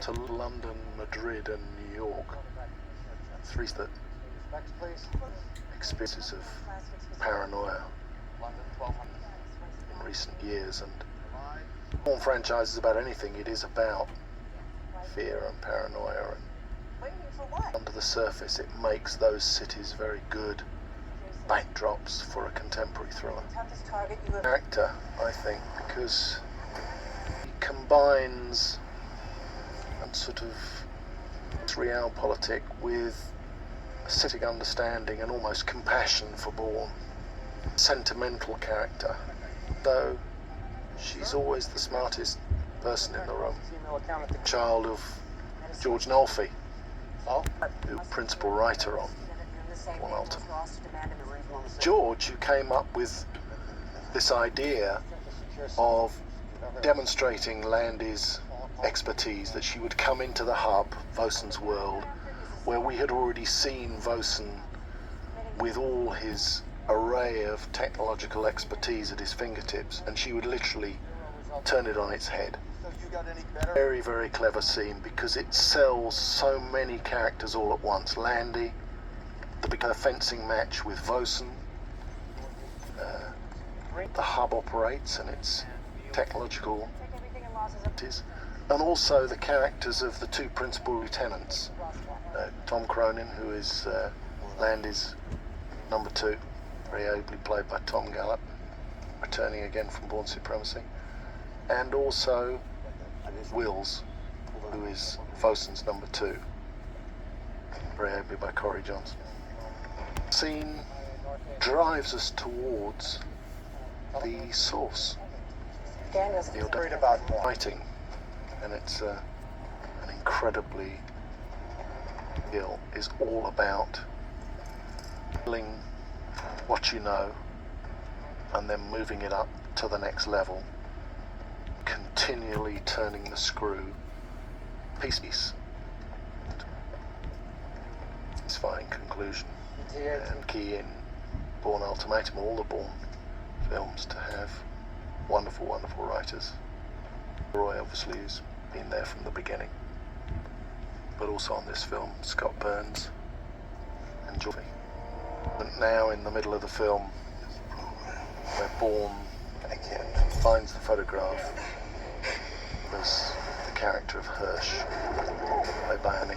to London, Madrid and New York. Three that experiences of paranoia in recent years, and the Bourne franchise is about anything. It is about fear and paranoia, and under the surface it makes those cities very good backdrops for a contemporary thriller. Character, I think, because he combines a sort of realpolitik with a civic understanding and almost compassion for Bourne. Sentimental character, though she's always the smartest person in the room. Child of George Nolfi, who principal writer on Bourne Ultimatum. George, who came up with this idea of demonstrating Landy's expertise, that she would come into the hub, Vosen's world, where we had already seen Vosen with all his array of technological expertise at his fingertips, and she would literally turn it on its head. Very, very clever scene, because it sells so many characters all at once. Landy, the fencing match with Vosen, the hub operates and its technological abilities, and also the characters of the two principal lieutenants, Tom Cronin, who is Landy's number 2, very ably played by Tom Gallop, returning again from Bourne Supremacy, and also Wills, who is Vosen's number 2, very ably by Corey Johnson. The scene drives us towards the source, the writing, and it's an incredibly deal is all about telling what you know and then moving it up to the next level, continually turning the screw piece. Satisfying conclusion, and key in Bourne Ultimatum, all the Bourne films, to have wonderful, wonderful writers. Roy obviously has been there from the beginning, but also on this film, Scott Burns and George. And now in the middle of the film, where Bourne finds the photograph, there's the character of Hirsch, played by Annie.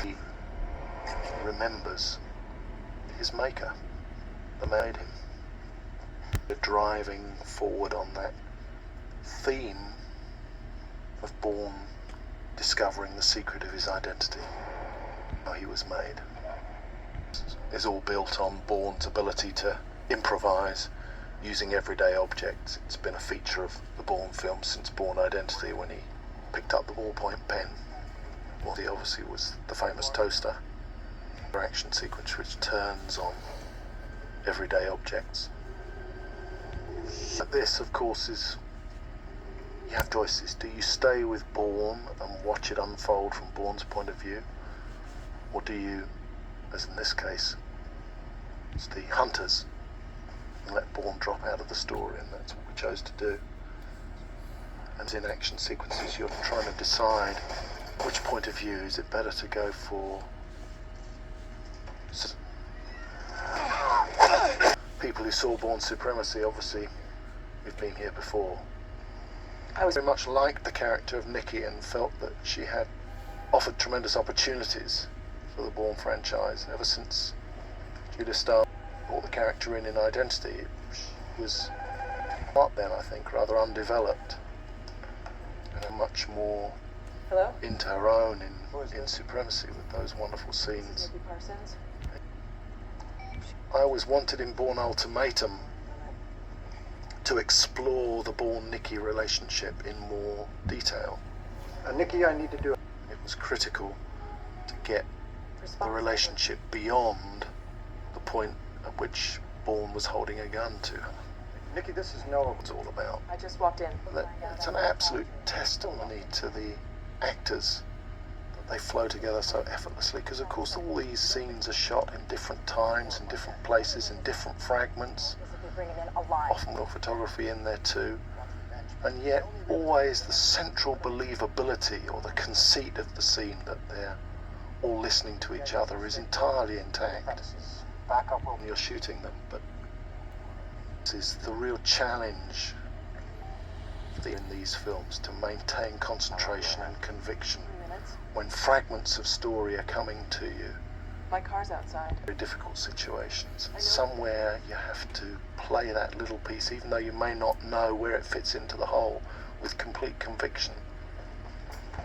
He remembers his maker, the made him. They're driving forward on that theme of Bourne discovering the secret of his identity, how he was made. It's all built on Bourne's ability to improvise using everyday objects. It's been a feature of the Bourne films since Bourne Identity, when he picked up the ballpoint pen. Well, he obviously was the famous toaster. Action sequence which turns on everyday objects. But this, of course, is, you have choices. Do you stay with Bourne and watch it unfold from Bourne's point of view, or do you, as in this case, it's the hunters, and let Bourne drop out of the story? And that's what we chose to do. And in action sequences, you're trying to decide which point of view. Is it better to go for people who saw Bourne Supremacy? Obviously, we've been here before. I was very much liked the character of Nikki and felt that she had offered tremendous opportunities for the Bourne franchise. Ever since Julia Starr brought the character in Identity, she was not then, I think, rather undeveloped, and much more into her own in Supremacy, with those wonderful scenes. I always wanted in Bourne Ultimatum to explore the Bourne-Nikki relationship in more detail. Nikki, I need to do it. It was critical to get the relationship beyond the point at which Bourne was holding a gun to her. Nikki, this is Noah. It's all about. I just walked in. It's an absolute testimony to the actors that they flow together so effortlessly, because of course all these scenes are shot in different times, in different places, in different fragments, often with photography in there too, and yet always the central believability or the conceit of the scene that they're all listening to each other is entirely intact when you're shooting them. But this is the real challenge in these films, to maintain concentration and conviction when fragments of story are coming to you. My car's outside. Very difficult situations. Somewhere you have to play that little piece, even though you may not know where it fits into the whole, with complete conviction.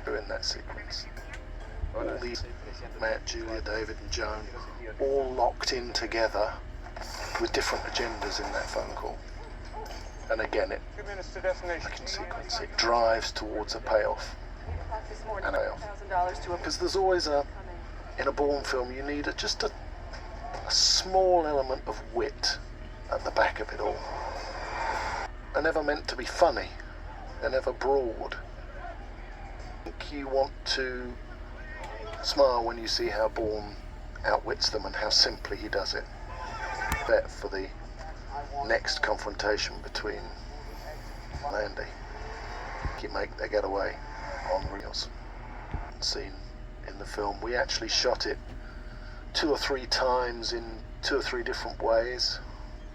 In that sequence, all these, Matt, Julia, David and Joan, all locked in together with different agendas in that phone call. And again, it, like in sequence, it drives towards a payoff. And a payoff. Because there's always in a Bourne film, you need just a small element of wit at the back of it all. They're never meant to be funny. They're never broad. I think you want to smile when you see how Bourne outwits them and how simply he does it. Bet for the next confrontation between Landy. He make their getaway on reels. Scene in the film. We actually shot it 2 or 3 times in 2 or 3 different ways.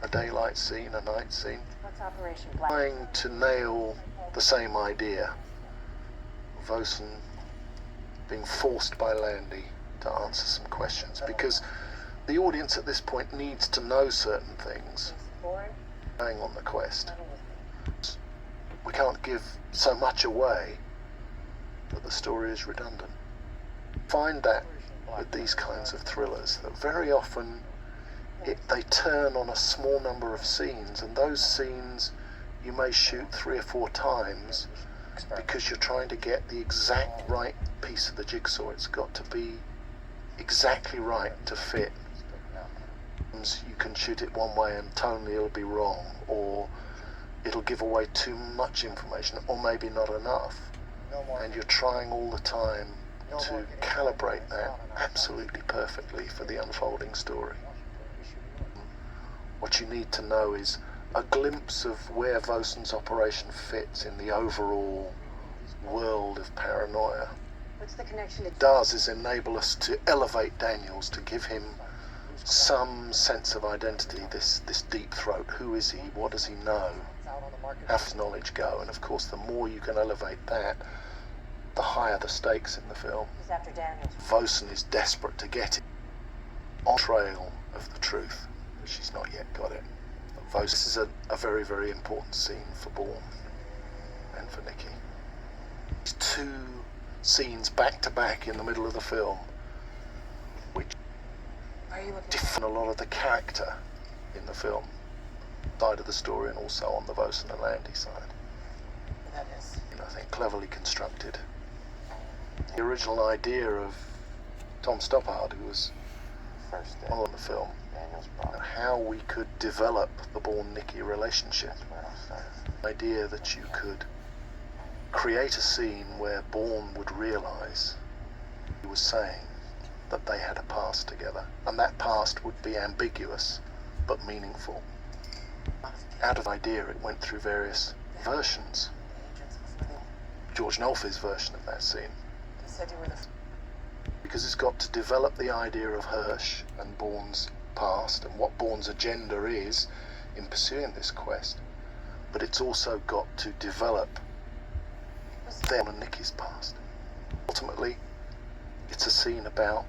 A daylight scene, a night scene. What's Operation Black? Trying to nail the same idea. Vosen being forced by Landy to answer some questions, because the audience at this point needs to know certain things. Going on the quest. We can't give so much away that the story is redundant. Find that with these kinds of thrillers, that very often they turn on a small number of scenes, and those scenes you may shoot 3 or 4 times because you're trying to get the exact right piece of the jigsaw. It's got to be exactly right to fit. You can shoot it one way and tonally it'll be wrong, or it'll give away too much information, or maybe not enough, and you're trying all the time to calibrate that absolutely perfectly for the unfolding story. What you need to know is a glimpse of where Vosen's operation fits in the overall world of paranoia. What's the connection? It does is enable us to elevate Daniels, to give him some sense of identity, this deep throat. Who is he? What does he know? How does knowledge go? And of course, the more you can elevate that, the higher the stakes in the film. He's after Daniels. Vosen is desperate to get it on trail of the truth, but she's not yet got it. This is a very, very important scene for Bourne and for Nicky. 2 scenes back to back in the middle of the film, which define a lot of the character in the film, side of the story, and also on the Vosen and Landy side. That is. I think cleverly constructed. The original idea of Tom Stoppard, who was on the film, and how we could develop the Bourne-Nicky relationship. The idea that you could create a scene where Bourne would realise he was saying that they had a past together, and that past would be ambiguous but meaningful. Out of idea, it went through various versions. George Nolfi's version of that scene, because it's got to develop the idea of Hirsch and Bourne's past and what Bourne's agenda is in pursuing this quest, but it's also got to develop them and Nicky's past. Ultimately, it's a scene about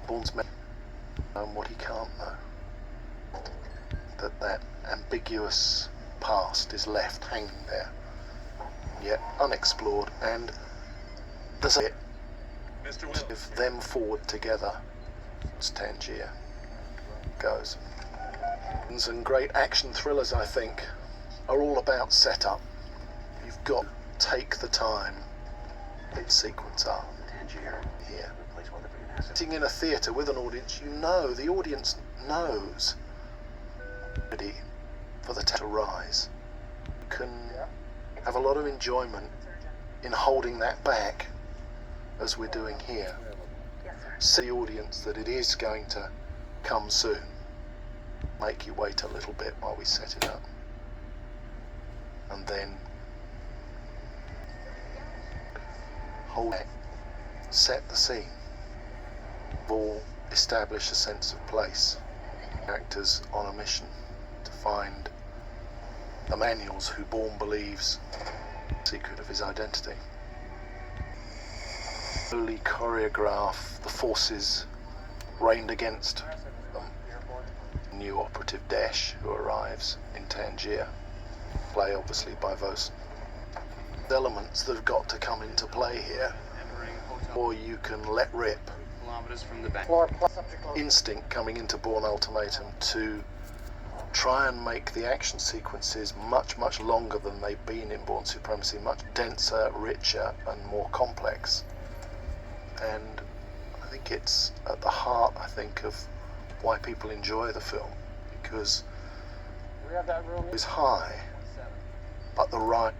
Bourne's memory and what he can't know. That ambiguous past is left hanging there, yet unexplored, and there's a of them forward together. It's Tangier goes. And great action thrillers, I think, are all about setup. You've got to take the time to sequence up. Tangier here. Sitting in a theatre with an audience, you know, the audience knows ready for the to rise. You can have a lot of enjoyment in holding that back, as we're doing here. See the audience that it is going to come soon. Make you wait a little bit while we set it up. And then hold it, set the scene, all establish a sense of place. Characters on a mission to find the manuals who Bourne believes the secret of his identity. Slowly choreograph the forces rained against them. New operative Dash who arrives in Tangier, play obviously by Vosen. Elements that have got to come into play here, or you can let rip. From the back. Instinct coming into Bourne Ultimatum to try and make the action sequences much longer than they've been in Bourne Supremacy, much denser, richer and more complex. And I think it's at the heart, of why people enjoy the film, because it's high, but the right